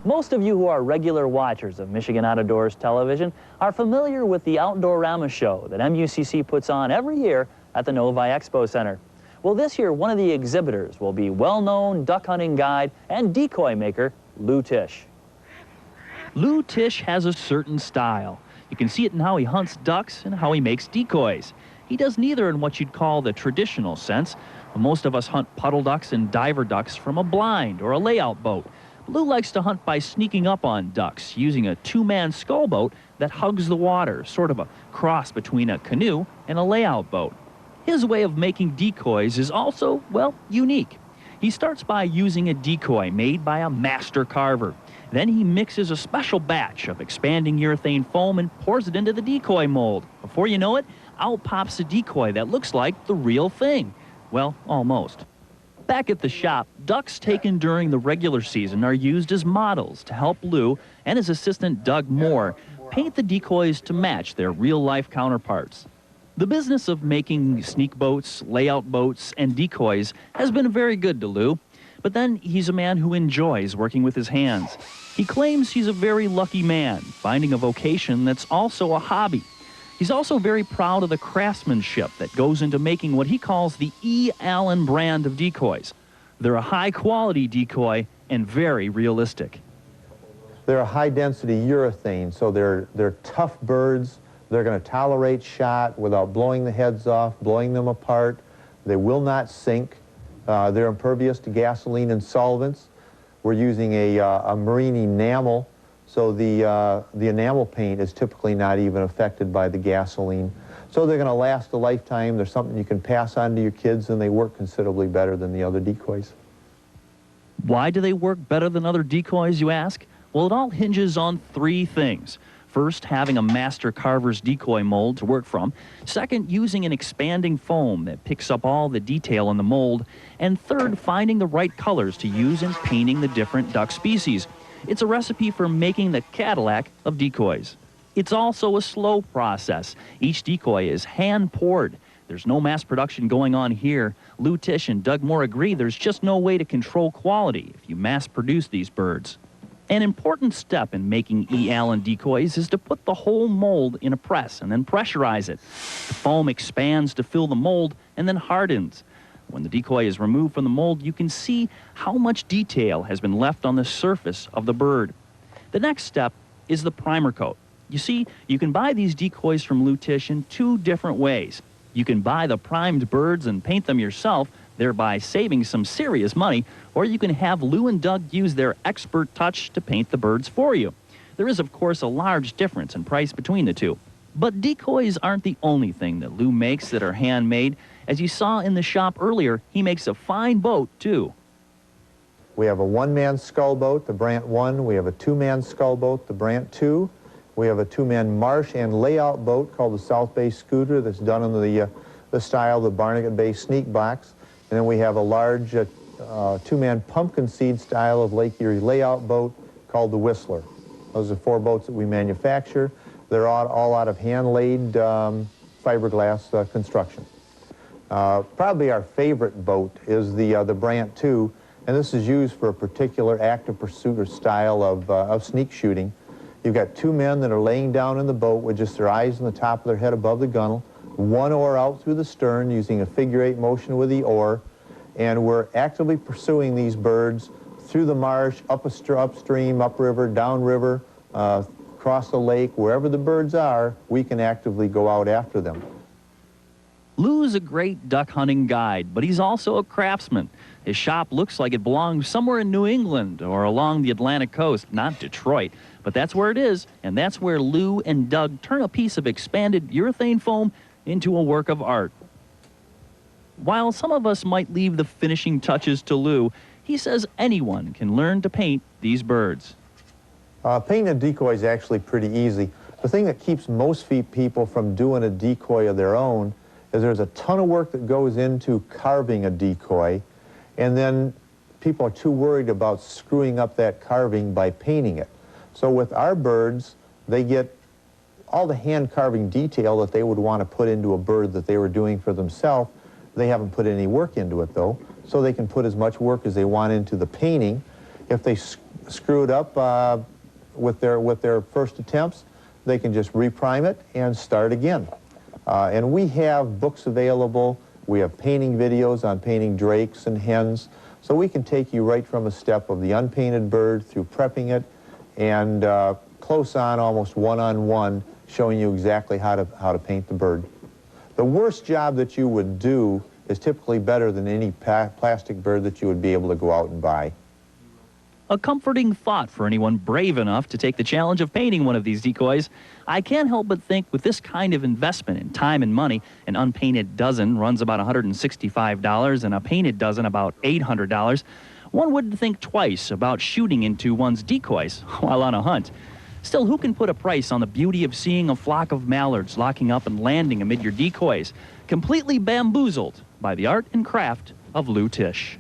Most of you who are regular watchers of Michigan Outdoors television are familiar with the Outdoorama show that MUCC puts on every year at the Novi Expo Center. Well, this year, one of the exhibitors will be well-known duck hunting guide and decoy maker Lou Tisch. Lou Tisch has a certain style. You can see it in how he hunts ducks and how he makes decoys. He does neither in what you'd call the traditional sense. Most of us hunt puddle ducks and diver ducks from a blind or a layout boat. Lou likes to hunt by sneaking up on ducks using a two-man scull boat that hugs the water, sort of a cross between a canoe and a layout boat. His way of making decoys is also, well, unique. He starts by using a decoy made by a master carver. Then he mixes a special batch of expanding urethane foam and pours it into the decoy mold. Before you know it, out pops a decoy that looks like the real thing. Well, almost. Back at the shop, ducks taken during the regular season are used as models to help Lou and his assistant Doug Moore paint the decoys to match their real-life counterparts. The business of making sneak boats, layout boats, and decoys has been very good to Lou, but then he's a man who enjoys working with his hands. He claims he's a very lucky man, finding a vocation that's also a hobby. He's also very proud of the craftsmanship that goes into making what he calls the E. Allen brand of decoys. They're a high-quality decoy and very realistic. They're a high-density urethane, so they're tough birds. They're going to tolerate shot without blowing the heads off, blowing them apart. They will not sink. They're impervious to gasoline and solvents. We're using a marine enamel. So the enamel paint is typically not even affected by the gasoline. So they're going to last a lifetime. They're something you can pass on to your kids, and they work considerably better than the other decoys. Why do they work better than other decoys, you ask? Well, it all hinges on three things. First, having a master carver's decoy mold to work from. Second, using an expanding foam that picks up all the detail in the mold. And third, finding the right colors to use in painting the different duck species. It's a recipe for making the Cadillac of decoys. It's also a slow process. Each decoy is hand-poured. There's no mass production going on here. Lou Tisch and Doug Moore agree there's just no way to control quality if you mass-produce these birds. An important step in making E. Allen decoys is to put the whole mold in a press and then pressurize it. The foam expands to fill the mold and then hardens. When the decoy is removed from the mold, you can see how much detail has been left on the surface of the bird. The next step is the primer coat. You see, you can buy these decoys from Lou Tisch in two different ways. You can buy the primed birds and paint them yourself, thereby saving some serious money, or you can have Lou and Doug use their expert touch to paint the birds for you. There is, of course, a large difference in price between the two. But decoys aren't the only thing that Lou makes that are handmade. As you saw in the shop earlier, he makes a fine boat, too. We have a one-man scull boat, the Brant 1. We have a two-man scull boat, the Brant 2. We have a two-man marsh and layout boat called the South Bay Scooter that's done in the style of the Barnegat Bay Sneak Box. And then we have a large two-man pumpkin seed style of Lake Erie layout boat called the Whistler. Those are 4 boats that we manufacture. They're all out of hand-laid fiberglass construction. Probably our favorite boat is the Brant 2, and this is used for a particular active pursuit or style of sneak shooting. You've got 2 men that are laying down in the boat with just their eyes on the top of their head above the gunnel, 1 oar out through the stern using a figure-8 motion with the oar, and we're actively pursuing these birds through the marsh, upstream, upriver, downriver, across the lake. Wherever the birds are, we can actively go out after them. Lou's a great duck hunting guide, but he's also a craftsman. His shop looks like it belongs somewhere in New England or along the Atlantic coast, not Detroit. But that's where it is, and that's where Lou and Doug turn a piece of expanded urethane foam into a work of art. While some of us might leave the finishing touches to Lou, he says anyone can learn to paint these birds. Painting a decoy is actually pretty easy. The thing that keeps most people from doing a decoy of their own is there's a ton of work that goes into carving a decoy, and then people are too worried about screwing up that carving by painting it. So with our birds, they get all the hand carving detail that they would want to put into a bird that they were doing for themselves. They haven't put any work into it, though, so they can put as much work as they want into the painting. If they screw it up with their first attempts, they can just reprime it and start again. And we have books available. We have painting videos on painting drakes and hens. So we can take you right from a step of the unpainted bird through prepping it and close on, almost one-on-one, showing you exactly how to paint the bird. The worst job that you would do is typically better than any plastic bird that you would be able to go out and buy. A comforting thought for anyone brave enough to take the challenge of painting one of these decoys. I can't help but think with this kind of investment in time and money, an unpainted dozen runs about $165 and a painted dozen about $800. One wouldn't think twice about shooting into one's decoys while on a hunt. Still, who can put a price on the beauty of seeing a flock of mallards locking up and landing amid your decoys, completely bamboozled by the art and craft of Lou Tisch?